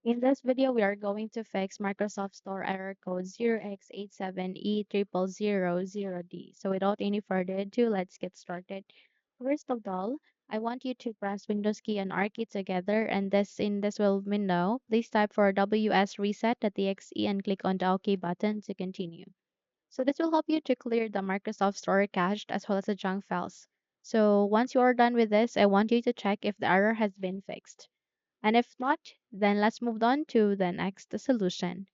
In this video, we are going to fix Microsoft Store error code 0x87e000d. So without any further ado, let's get started. First of all, I want you to press Windows key and R key together, and in this window, please type for wsreset.exe and click on the OK button to continue. So this will help you to clear the Microsoft Store cached as well as the junk files. So once you are done with this, I want you to check if the error has been fixed. And if not, then let's move on to the next solution.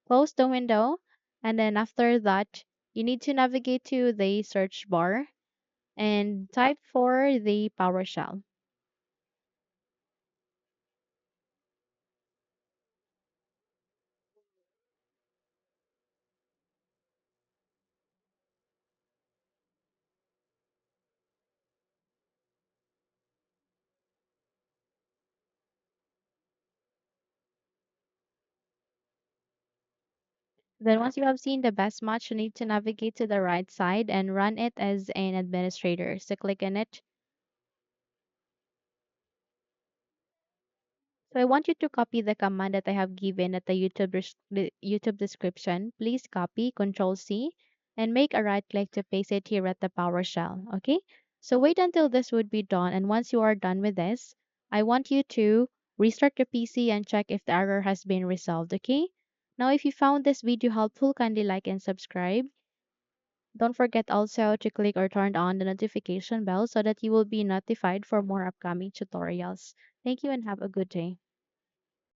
Close the window, and then after that, you need to navigate to the search bar and type for the PowerShell. Then once you have seen the best match, you need to navigate to the right side and run it as an administrator. So click on it. So I want you to copy the command that I have given at the YouTube description. Please copy, Control C, and make a right click to paste it here at the PowerShell. Okay? So wait until this would be done, and once you are done with this, I want you to restart your PC and check if the error has been resolved. Okay? Now, if you found this video helpful, kindly like and subscribe. Don't forget also to click or turn on the notification bell so that you will be notified for more upcoming tutorials. Thank you and have a good day.